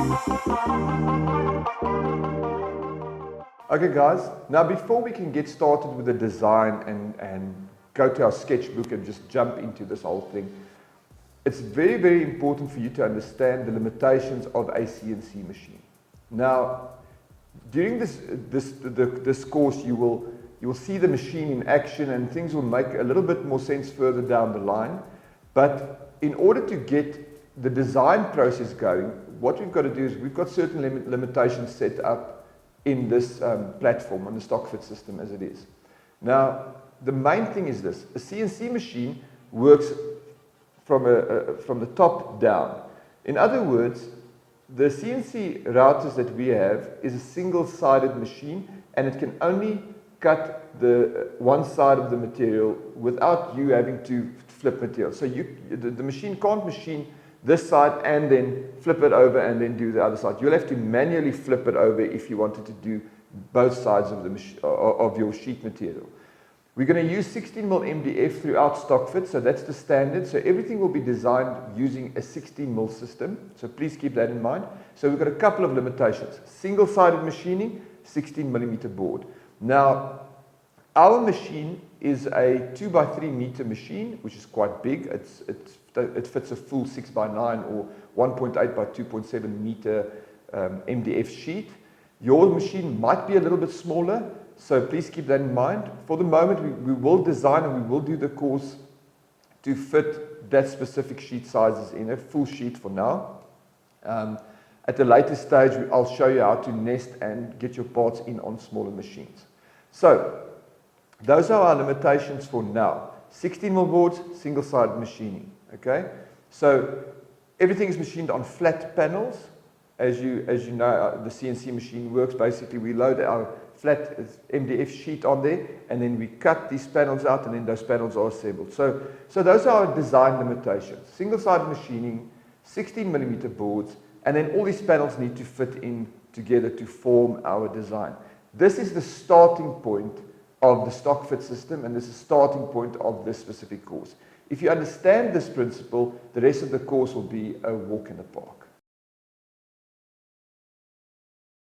Okay guys, now before we can get started with the design and go to our sketchbook and just jump into this whole thing, it's very, very important for you to understand the limitations of a CNC machine. Now, during this course, you will see the machine in action and things will make a little bit more sense further down the line. But in order to get the design process going, what we've got to do is we've got certain limitations set up in this platform, on the stock fit system as it is. Now, the main thing is this: a CNC machine works from the top down. In other words, the CNC routers that we have is a single-sided machine, and it can only cut the one side of the material without you having to flip material. So the machine can't machine this side and then flip it over and then do the other side. You'll have to manually flip it over if you wanted to do both sides of your sheet material. We're going to use 16mm MDF throughout stock fit, so that's the standard. So everything will be designed using a 16mm system, so please keep that in mind. So we've got a couple of limitations: single-sided machining, 16mm board. Now, our machine is a 2x3 meter machine, which is quite big. It fits a full 6x9 or 1.8 by 2.7 meter MDF sheet. Your machine might be a little bit smaller, so please keep that in mind. For the moment, we will design and we will do the course to fit that specific sheet sizes in a full sheet for now. At a later stage, I'll show you how to nest and get your parts in on smaller machines. So, those are our limitations for now. 16mm boards, single-sided machining. Okay, so everything is machined on flat panels. As you know, the CNC machine works. Basically, we load our flat MDF sheet on there, and then we cut these panels out, and then those panels are assembled. So those are our design limitations: single-sided machining, 16mm boards, and then all these panels need to fit in together to form our design. This is the starting point of the stock fit system, and this is the starting point of this specific course. If you understand this principle, the rest of the course will be a walk in the park.